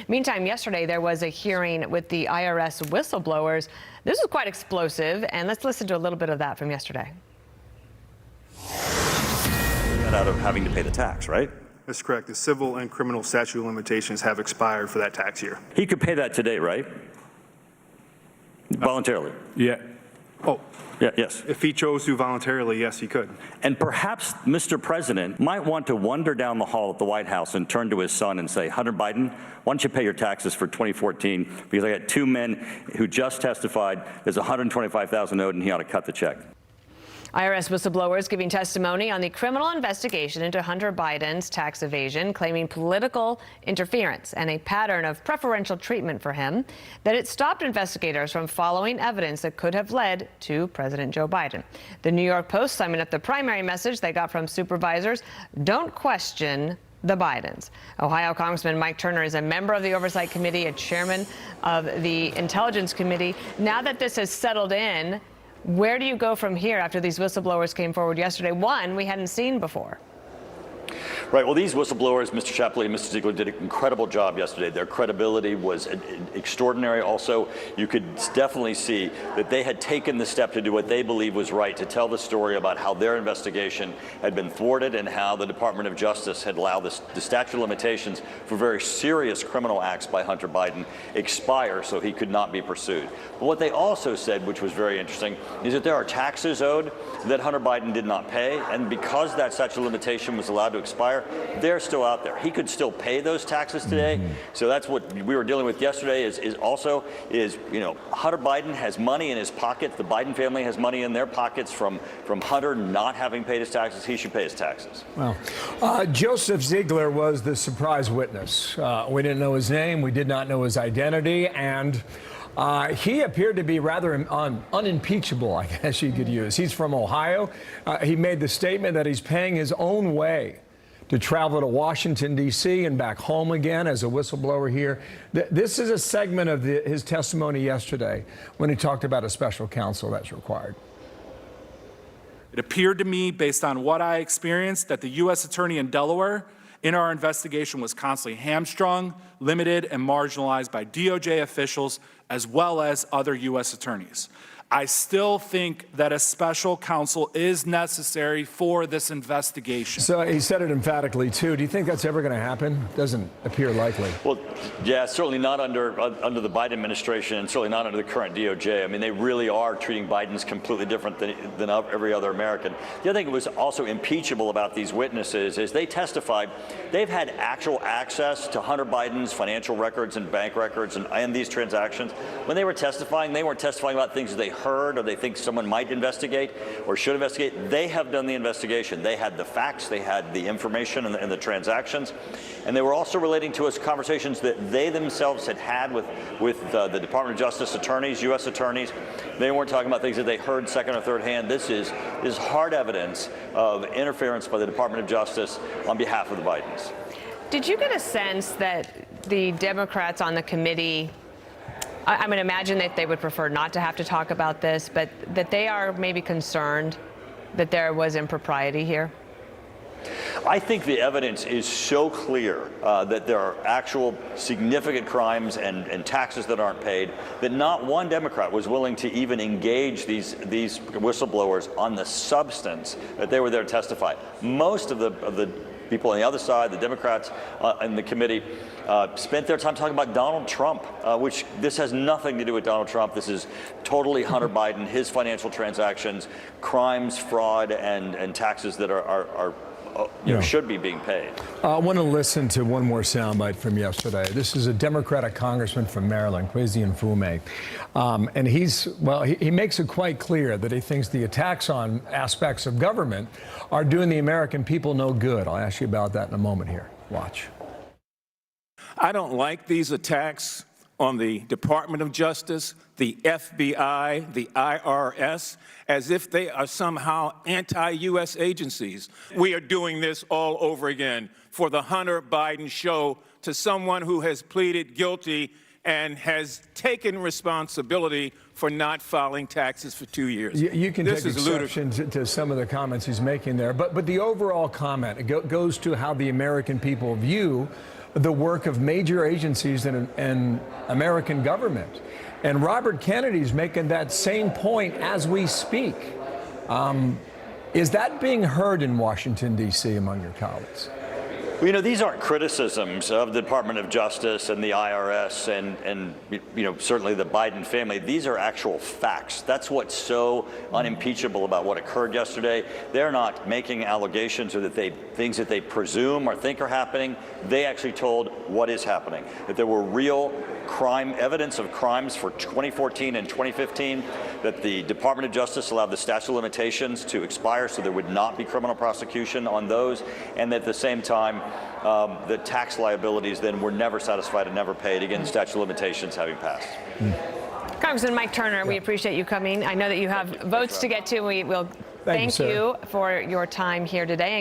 Meantime, yesterday there was a hearing with the IRS whistleblowers. This was quite explosive, and let's listen to a little bit of that from yesterday. Out of having to pay the tax, right? That's correct. The civil and criminal statute of limitations have expired for that tax year. He could pay that today, right? Voluntarily. Yeah. Oh. Yeah, yes. If he chose to voluntarily, yes, he could. And perhaps Mr. President might want to wander down the hall at the White House and turn to his son and say, Hunter Biden, why don't you pay your taxes for 2014? Because I got two men who just testified there's a $125,000 owed and he ought to cut the check. IRS whistleblowers giving testimony on the criminal investigation into Hunter Biden's tax evasion, claiming political interference and a pattern of preferential treatment for him, that it stopped investigators from following evidence that could have led to President Joe Biden. The New York Post summing up the primary message they got from supervisors: don't question the Bidens. Ohio Congressman Mike Turner is a member of the Oversight Committee, a chairman of the Intelligence Committee. Now that this has settled in, where do you go from here after these whistleblowers came forward yesterday? One we hadn't seen before. Right. Well, these whistleblowers, Mr. Shapley and Mr. Ziegler, did an incredible job yesterday. Their credibility was extraordinary. Also, you could definitely see that they had taken the step to do what they believed was right, to tell the story about how their investigation had been thwarted and how the Department of Justice had allowed the statute of limitations for very serious criminal acts by Hunter Biden expire so he could not be pursued. But what they also said, which was very interesting, is that there are taxes owed that Hunter Biden did not pay, and because that statute of limitation was allowed to expire, they're still out there. He could still pay those taxes today. So that's what we were dealing with yesterday is you know, Hunter Biden has money in his pocket. The Biden family has money in their pockets from Hunter not having paid his taxes. He should pay his taxes. Well, Joseph Ziegler was the surprise witness. We didn't know his name. We did not know his identity. And he appeared to be rather unimpeachable, I guess you could use. He's from Ohio. He made the statement that he's paying his own way to travel to Washington, D.C. and back home again as a whistleblower here. This is a segment of his testimony yesterday when he talked about a special counsel that's required. It appeared to me, based on what I experienced, that the U.S. Attorney in Delaware in our investigation was constantly hamstrung, limited, and marginalized by DOJ officials as well as other U.S. attorneys. I still think that a special counsel is necessary for this investigation. So he said it emphatically, too. Do you think that's ever going to happen? Doesn't appear likely. Well, yeah, certainly not under the Biden administration, and certainly not under the current DOJ. I mean, they really are treating Bidens completely different than every other American. The other thing that was also impeachable about these witnesses is they testified they've had actual access to Hunter Biden's financial records and bank records and these transactions. When they were testifying, they weren't testifying about things that they heard or they think someone might investigate or should investigate. They have done the investigation. They had the facts, they had the information and the transactions, and they were also relating to us conversations that they themselves had with the Department of Justice attorneys, U.S. attorneys. They weren't talking about things that they heard second or third hand. This is hard evidence of interference by the Department of Justice on behalf of the Bidens. Did you get a sense that the Democrats on the committee, I would imagine that they would prefer not to have to talk about this, but that they are maybe concerned that there was impropriety here? I think the evidence is so clear that there are actual significant crimes and taxes that aren't paid that not one Democrat was willing to even engage these whistleblowers on the substance that they were there to testify. Most of the people on the other side, the Democrats in the committee, spent their time talking about Donald Trump, which this has nothing to do with Donald Trump. This is totally Hunter Biden, his financial transactions, crimes, fraud, and taxes that should be being paid. I want to listen to one more soundbite from yesterday. This is a Democratic congressman from Maryland, Kwesi Mfume, and he makes it quite clear that he thinks the attacks on aspects of government are doing the American people no good. I'll ask you about that in a moment here. Watch. I don't like these attacks on the Department of Justice, the FBI, the IRS, as if they are somehow anti-U.S. agencies. We are doing this all over again for the Hunter Biden show to someone who has pleaded guilty and has taken responsibility for not filing taxes for 2 years. You can take exception to some of the comments he's making there, but the overall comment goes to how the American people view the work of major agencies in American government. And Robert Kennedy's making that same point as we speak. Is that being heard in Washington, D.C. among your colleagues? Well, you know, these aren't criticisms of the Department of Justice and the IRS and you know, certainly the Biden family. These are actual facts. That's what's so unimpeachable about what occurred yesterday. They're not making allegations or things that they presume or think are happening. They actually told what is happening, that there were real evidence of crimes for 2014 and 2015, that the Department of Justice allowed the statute of limitations to expire so there would not be criminal prosecution on those, and at the same time, the tax liabilities then were never satisfied and never paid, again, statute of limitations having passed. Congressman Mike Turner, we appreciate you coming. I know that you have votes to get to. We will thank you for your time here today.